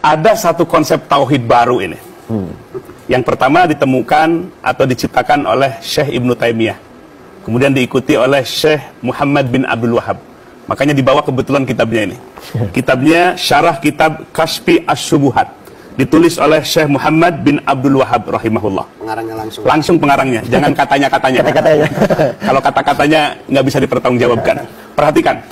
ada satu konsep tauhid baru ini. Yang pertama ditemukan atau diciptakan oleh Syekh Ibnu Taimiyah. Kemudian diikuti oleh Syekh Muhammad bin Abdul Wahab. Makanya dibawa kebetulan kitabnya ini. Kitabnya Syarah Kitab Kashfi Asy-Syubuhat. Ditulis oleh Syekh Muhammad bin Abdul Wahab rahimahullah. Pengarangnya langsung. Langsung pengarangnya, jangan katanya-katanya. Kalau kata-katanya nggak bisa dipertanggungjawabkan. Perhatikan.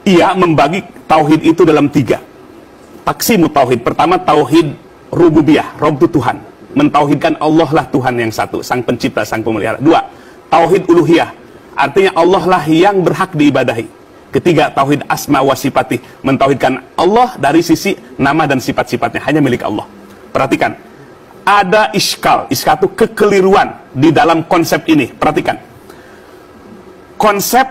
Ia membagi tauhid itu dalam 3. Taksimu tauhid. Pertama tauhid rububiyah, Rabb itu Tuhan. Mentauhidkan Allah lah Tuhan yang satu, sang pencipta, sang pemelihara. 2. Tauhid uluhiyah. Artinya Allah lah yang berhak diibadahi. Ketiga, tauhid asma wa sifati, mentauhidkan Allah dari sisi nama dan sifat-sifatnya hanya milik Allah. Perhatikan, ada iskal itu kekeliruan di dalam konsep ini. Perhatikan, konsep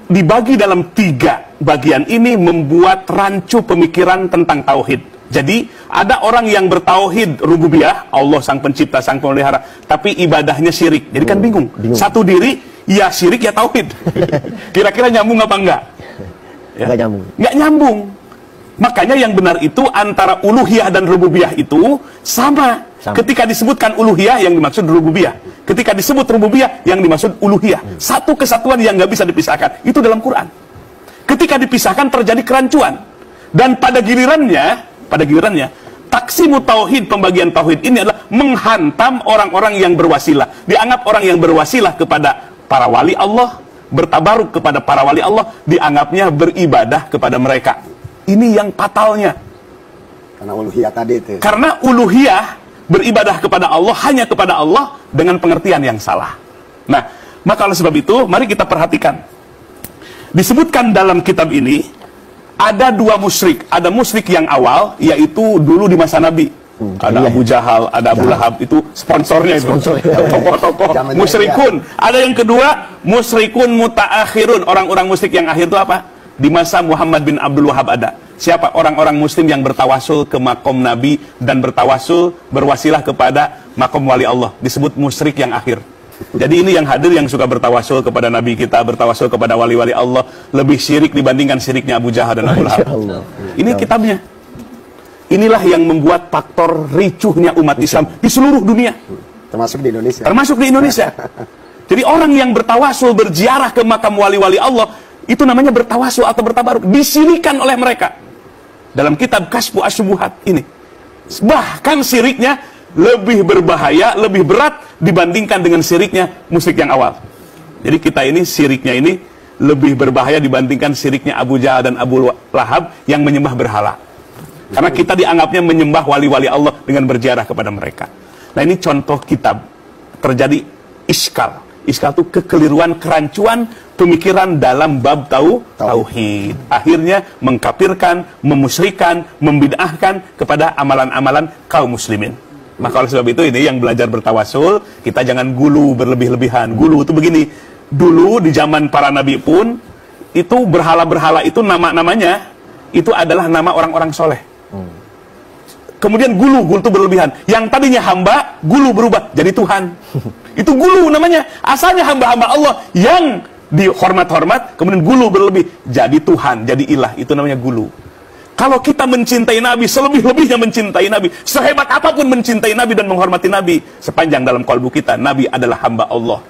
dibagi dalam 3 bagian ini membuat rancu pemikiran tentang tauhid. Jadi ada orang yang bertauhid rububiyah, Allah sang pencipta, sang pemelihara, tapi ibadahnya syirik. Jadi kan bingung. Satu diri, ya syirik ya tauhid. Kira-kira nyambung apa enggak? Ya. Nggak nyambung. Makanya yang benar itu antara uluhiyah dan rububiyah itu sama. Ketika disebutkan uluhiyah yang dimaksud rububiyah. Ketika disebut rububiyah yang dimaksud uluhiyah. Satu kesatuan yang nggak bisa dipisahkan. Itu dalam Quran. Ketika dipisahkan terjadi kerancuan. Dan pada gilirannya, taksimu tauhid, pembagian tauhid ini adalah menghantam orang-orang yang berwasilah. Dianggap orang yang berwasilah kepada para wali Allah, bertabaruk kepada para wali Allah, dianggapnya beribadah kepada mereka. Ini yang fatalnya. Karena uluhiyah tadi itu. Karena uluhiyah beribadah kepada Allah hanya kepada Allah dengan pengertian yang salah. Nah, maka oleh sebab itu mari kita perhatikan. Disebutkan dalam kitab ini ada 2 musyrik. Ada musyrik yang awal, yaitu dulu di masa Nabi. Ada Abu Jahal, ada Abu Lahab, itu sponsornya itu. Tokoh-tokoh musyrikun. Ada yang kedua, musyrikun mutaakhirun. Orang-orang musyrik yang akhir itu apa? Di masa Muhammad bin Abdul Wahab ada. Siapa? Orang-orang muslim yang bertawasul ke makom Nabi dan bertawasul, berwasilah kepada makom wali Allah. Disebut musyrik yang akhir. Jadi ini yang hadir yang suka bertawasul kepada Nabi kita, bertawasul kepada wali-wali Allah, lebih syirik dibandingkan syiriknya Abu Jahal dan Abu Lahab. Ini kitabnya. Inilah yang membuat faktor ricuhnya umat Islam di seluruh dunia. Termasuk di Indonesia. Termasuk di Indonesia. Jadi orang yang bertawasul, berziarah ke makam wali-wali Allah, itu namanya bertawasul atau bertabaruk. Disirikan oleh mereka. Dalam kitab Kashfu Asy-Syubuhat ini. Bahkan siriknya lebih berbahaya, lebih berat dibandingkan dengan siriknya musyrik yang awal. Jadi kita ini siriknya ini lebih berbahaya dibandingkan siriknya Abu Jahal dan Abu Lahab yang menyembah berhala. Karena kita dianggapnya menyembah wali-wali Allah dengan berziarah kepada mereka. Nah ini contoh kitab terjadi iskal. Iskal itu kekeliruan, kerancuan pemikiran dalam bab tauhid. Akhirnya mengkafirkan, memusyrikan, membid'ahkan kepada amalan-amalan kaum muslimin. Maka oleh sebab itu ini yang belajar bertawasul, kita jangan gulu berlebih-lebihan. Gulu itu begini, dulu di zaman para nabi pun, itu berhala-berhala itu nama-namanya, itu adalah nama orang-orang soleh. Kemudian gulu itu berlebihan. Yang tadinya hamba, gulu berubah jadi Tuhan. Itu gulu namanya. Asalnya hamba-hamba Allah yang dihormat-hormat, kemudian gulu berlebih jadi Tuhan, jadi ilah. Itu namanya gulu. Kalau kita mencintai Nabi, selebih-lebihnya mencintai Nabi, sehebat apapun mencintai Nabi dan menghormati Nabi, sepanjang dalam kalbu kita, Nabi adalah hamba Allah.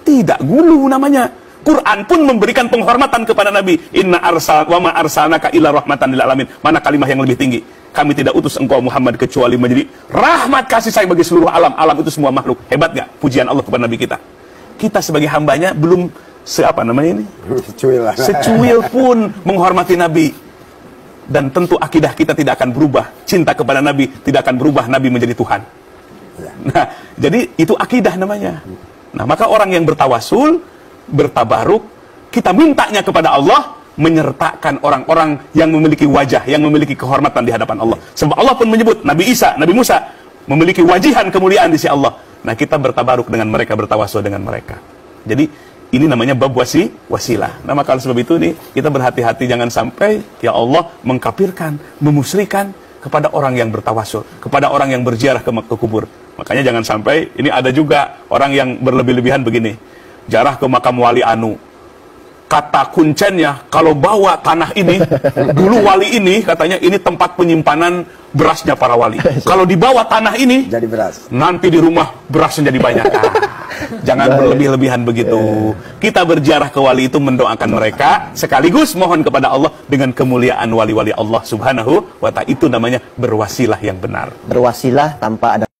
Tidak gulu namanya. Quran pun memberikan penghormatan kepada Nabi. Inna wa ma arsalnaka illa rahmatan lil alamin. Mana kalimat yang lebih tinggi? Kami tidak utus engkau Muhammad kecuali menjadi rahmat kasih sayang bagi seluruh alam. Alam itu semua makhluk. Hebat nggak pujian Allah kepada Nabi kita? Kita sebagai hambanya belum secuil pun menghormati Nabi. Dan tentu akidah kita tidak akan berubah. Cinta kepada Nabi tidak akan berubah. Nabi menjadi Tuhan. Nah, jadi itu akidah namanya. Nah, maka orang yang bertawasul, bertabaruk, kita mintanya kepada Allah, menyertakan orang-orang yang memiliki wajah, yang memiliki kehormatan di hadapan Allah. Sebab Allah pun menyebut Nabi Isa, Nabi Musa memiliki wajihan kemuliaan di sisi Allah. Nah, kita bertabaruk dengan mereka, bertawasul dengan mereka. Jadi ini namanya bab wasilah. Nah, maka sebab itu nih kita berhati-hati jangan sampai ya Allah mengkafirkan, memusyrikan kepada orang yang bertawasul, kepada orang yang berziarah ke kubur. Makanya jangan sampai ini ada juga orang yang berlebih-lebihan begini. Ziarah ke makam wali anu. kata kuncennya, kalau bawa tanah ini, dulu wali ini katanya ini tempat penyimpanan berasnya para wali. Kalau dibawa tanah ini, Jadi beras. nanti di rumah berasnya jadi banyak. Jangan berlebih-lebihan begitu. Kita berziarah ke wali itu mendoakan mereka, sekaligus mohon kepada Allah dengan kemuliaan wali-wali Allah Subhanahu wa ta'ala. Itu namanya berwasilah yang benar. Berwasilah tanpa ada